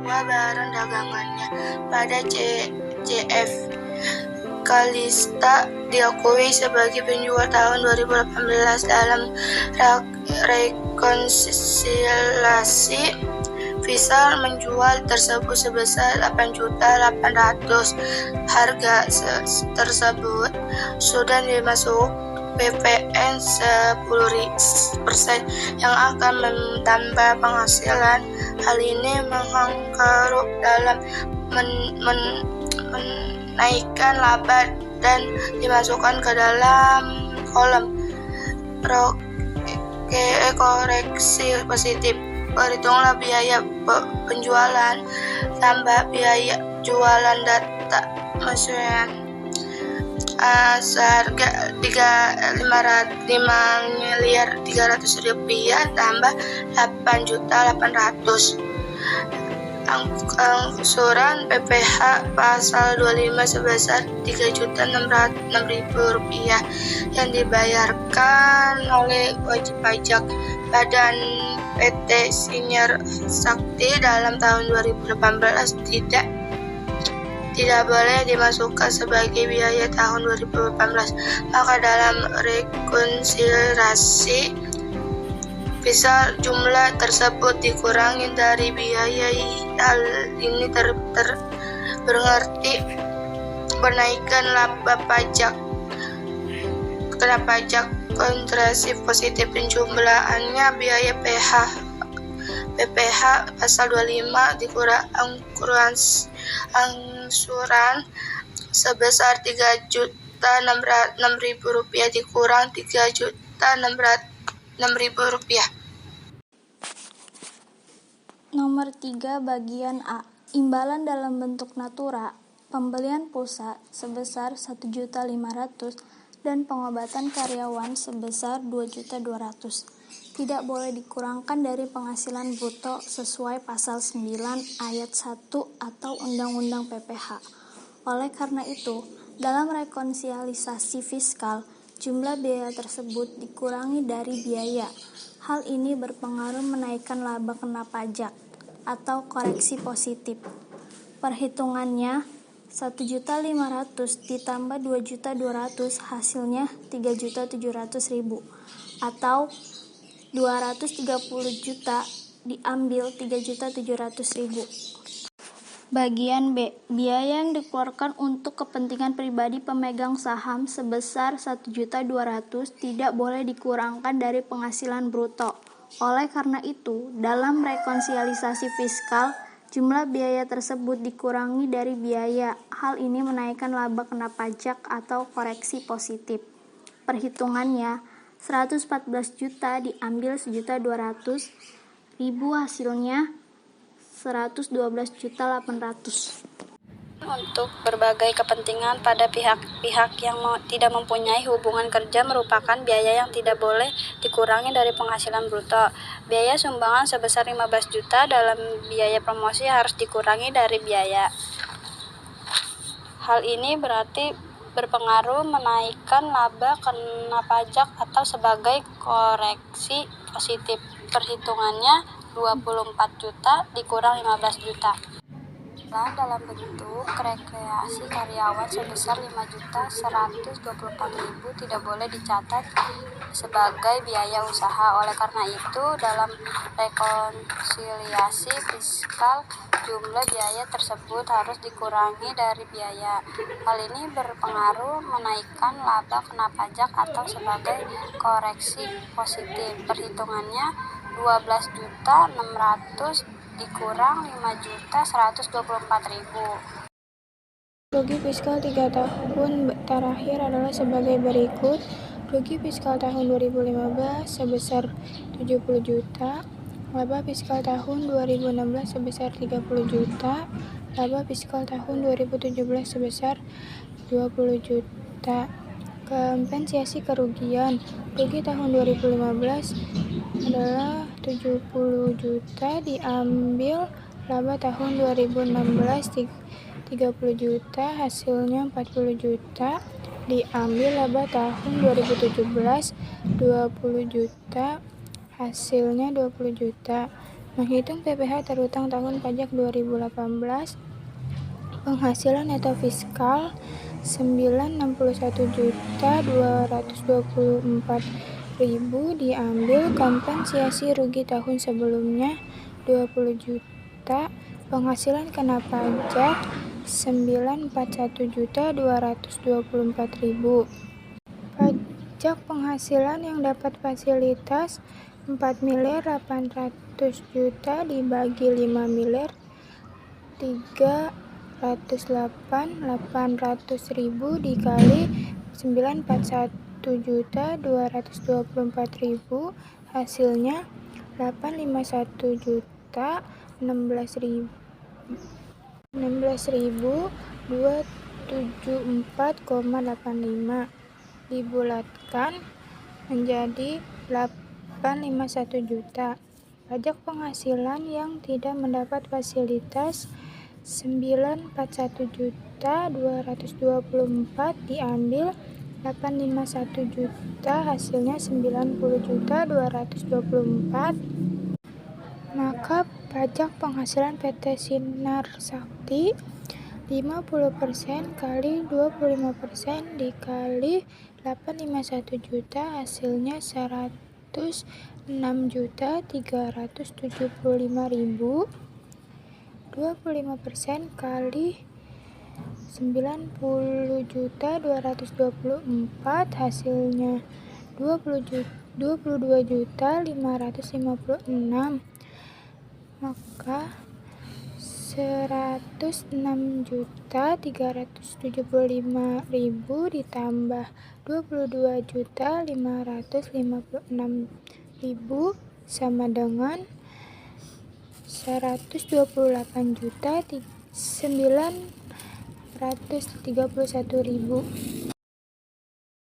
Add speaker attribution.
Speaker 1: semua barang dagangannya. Pada CF Kalista diakui sebagai penjual tahun 2018 dalam rekonsiliasi. Visa menjual tersebut sebesar 8.800.000. Harga tersebut sudah dimasuk PPN 10% yang akan menambah penghasilan. Hal ini menganggaruk dalam menaikkan laba dan dimasukkan ke dalam kolom koreksi positif. Perhitunglah biaya penjualan tambah biaya jualan data maksudnya seharga 5.300.000 tambah 8.800.000. Angsuran PPh pasal 25 sebesar Rp3.606.000 yang dibayarkan oleh wajib pajak Badan PT Sinar Sakti dalam tahun 2018 tidak boleh dimasukkan sebagai biaya tahun 2018. Maka dalam rekonsiliasi bisa jumlah tersebut dikurangi dari biaya. Hal ini berarti penaikan laba pajak kena pajak kontrasi positif. Penjumlahannya biaya PPh pasal 25 dikurang angsuran sebesar Rp3.606.000 dikurang Rp3.606.000.
Speaker 2: Nomor 3 bagian A. Imbalan dalam bentuk natura, pembelian pulsa sebesar 1.500.000 dan pengobatan karyawan sebesar 2.200.000 tidak boleh dikurangkan dari penghasilan bruto sesuai pasal 9 ayat 1 atau Undang-Undang PPh. Oleh karena itu, dalam rekonsiliasi fiskal, jumlah biaya tersebut dikurangi dari biaya. Hal ini berpengaruh menaikkan laba kena pajak atau koreksi positif. Perhitungannya 1.500.000 ditambah 2.200.000 hasilnya 3.700.000 atau 230 juta diambil 3.700.000. Bagian B. Biaya yang dikeluarkan untuk kepentingan pribadi pemegang saham sebesar 1.200.000 tidak boleh dikurangkan dari penghasilan bruto. Oleh karena itu, dalam rekonsiliasi fiskal, jumlah biaya tersebut dikurangi dari biaya. Hal ini menaikkan laba kena pajak atau koreksi positif. Perhitungannya 114 juta diambil 1.200.000 hasilnya 112.800.000.
Speaker 3: Untuk berbagai kepentingan pada pihak-pihak yang tidak mempunyai hubungan kerja merupakan biaya yang tidak boleh dikurangi dari penghasilan bruto. Biaya sumbangan sebesar 15 juta dalam biaya promosi harus dikurangi dari biaya. Hal ini berarti berpengaruh menaikkan laba kena pajak atau sebagai koreksi positif. Perhitungannya 24 juta dikurang 15 juta. Dalam bentuk rekreasi karyawan sebesar 5.124.000 tidak boleh dicatat sebagai biaya usaha. Oleh karena itu, dalam rekonsiliasi fiskal, jumlah biaya tersebut harus dikurangi dari biaya. Hal ini berpengaruh menaikkan laba kena pajak atau sebagai koreksi positif. Perhitungannya 12.600.000 dikurang 5.124.000.
Speaker 4: Rugi fiskal 3 tahun terakhir adalah sebagai berikut. Rugi fiskal tahun 2015 sebesar 70 juta, laba fiskal tahun 2016 sebesar 30 juta, laba fiskal tahun 2017 sebesar 20 juta. Kompensasi kerugian, rugi tahun 2015 adalah 70 juta diambil laba tahun 2016 30 juta, hasilnya 40 juta, diambil laba tahun 2017 20 juta, hasilnya 20 juta. Menghitung PPh terutang tahun pajak 2018, penghasilan neto fiskal 961.224.000 diambil kompensasi rugi tahun sebelumnya 20 juta, penghasilan kena pajak 941.224.000. Pajak penghasilan yang dapat fasilitas 4.800.000.000 dibagi 5.308.800.000 dikali 941.224.000 hasilnya 851.016.274,85 dibulatkan menjadi 851 juta. Pajak penghasilan yang tidak mendapat fasilitas 941.224 diambil 851 juta hasilnya 90.224. Maka pajak penghasilan PT Sinar Sakti 50% kali 25% dikali 851 juta hasilnya 106.375.000. 25% kali 90.224 hasilnya 22.556. Maka 106.375.000 ditambah 22.556.000 sama dengan 128.931.000.